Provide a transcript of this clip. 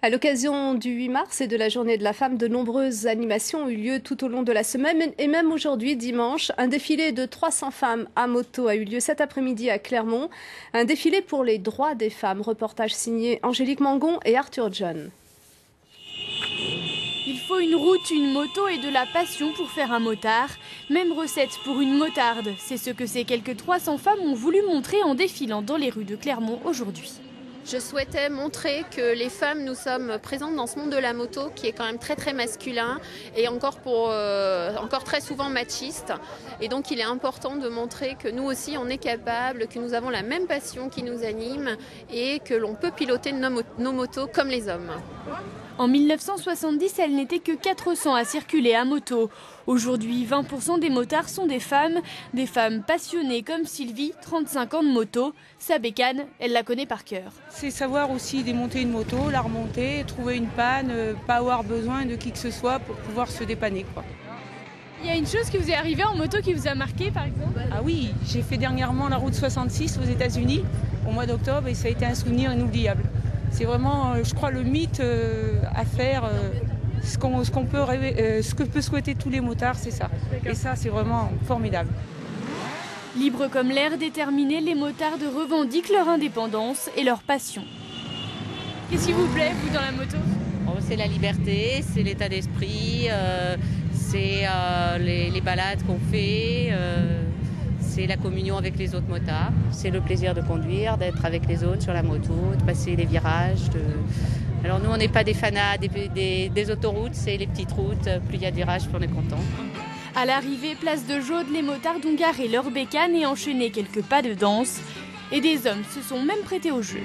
À l'occasion du 8 mars et de la Journée de la femme, de nombreuses animations ont eu lieu tout au long de la semaine et même aujourd'hui, dimanche. Un défilé de 300 femmes à moto a eu lieu cet après-midi à Clermont. Un défilé pour les droits des femmes. Reportage signé Angélique Mangon et Arthur John. Il faut une route, une moto et de la passion pour faire un motard. Même recette pour une motarde. C'est ce que ces quelques 300 femmes ont voulu montrer en défilant dans les rues de Clermont aujourd'hui. Je souhaitais montrer que les femmes, nous sommes présentes dans ce monde de la moto qui est quand même très masculin et encore très souvent machiste. Et donc il est important de montrer que nous aussi on est capable, que nous avons la même passion qui nous anime et que l'on peut piloter nos motos comme les hommes. En 1970, elle n'était que 400 à circuler à moto. Aujourd'hui, 20% des motards sont des femmes passionnées comme Sylvie, 35 ans de moto. Sa bécane, elle la connaît par cœur. C'est savoir aussi démonter une moto, la remonter, trouver une panne, pas avoir besoin de qui que ce soit pour pouvoir se dépanner, quoi. Il y a une chose qui vous est arrivée en moto qui vous a marqué par exemple? Ah oui, j'ai fait dernièrement la route 66 aux États-Unis au mois d'octobre et ça a été un souvenir inoubliable. C'est vraiment, je crois, le mythe à faire, ce que peut souhaiter tous les motards, c'est ça. Et ça, c'est vraiment formidable. Libres comme l'air, déterminés, les motards revendiquent leur indépendance et leur passion. Qu'est-ce qui vous plaît, vous, dans la moto? C'est la liberté, c'est l'état d'esprit, c'est les balades qu'on fait. C'est la communion avec les autres motards, c'est le plaisir de conduire, d'être avec les autres sur la moto, de passer les virages. Alors nous, on n'est pas des fanats des autoroutes, c'est les petites routes, plus il y a de virages, plus on est content. À l'arrivée, place de Jaude, les motards ont garé leur bécane et enchaîné quelques pas de danse. Et des hommes se sont même prêtés au jeu.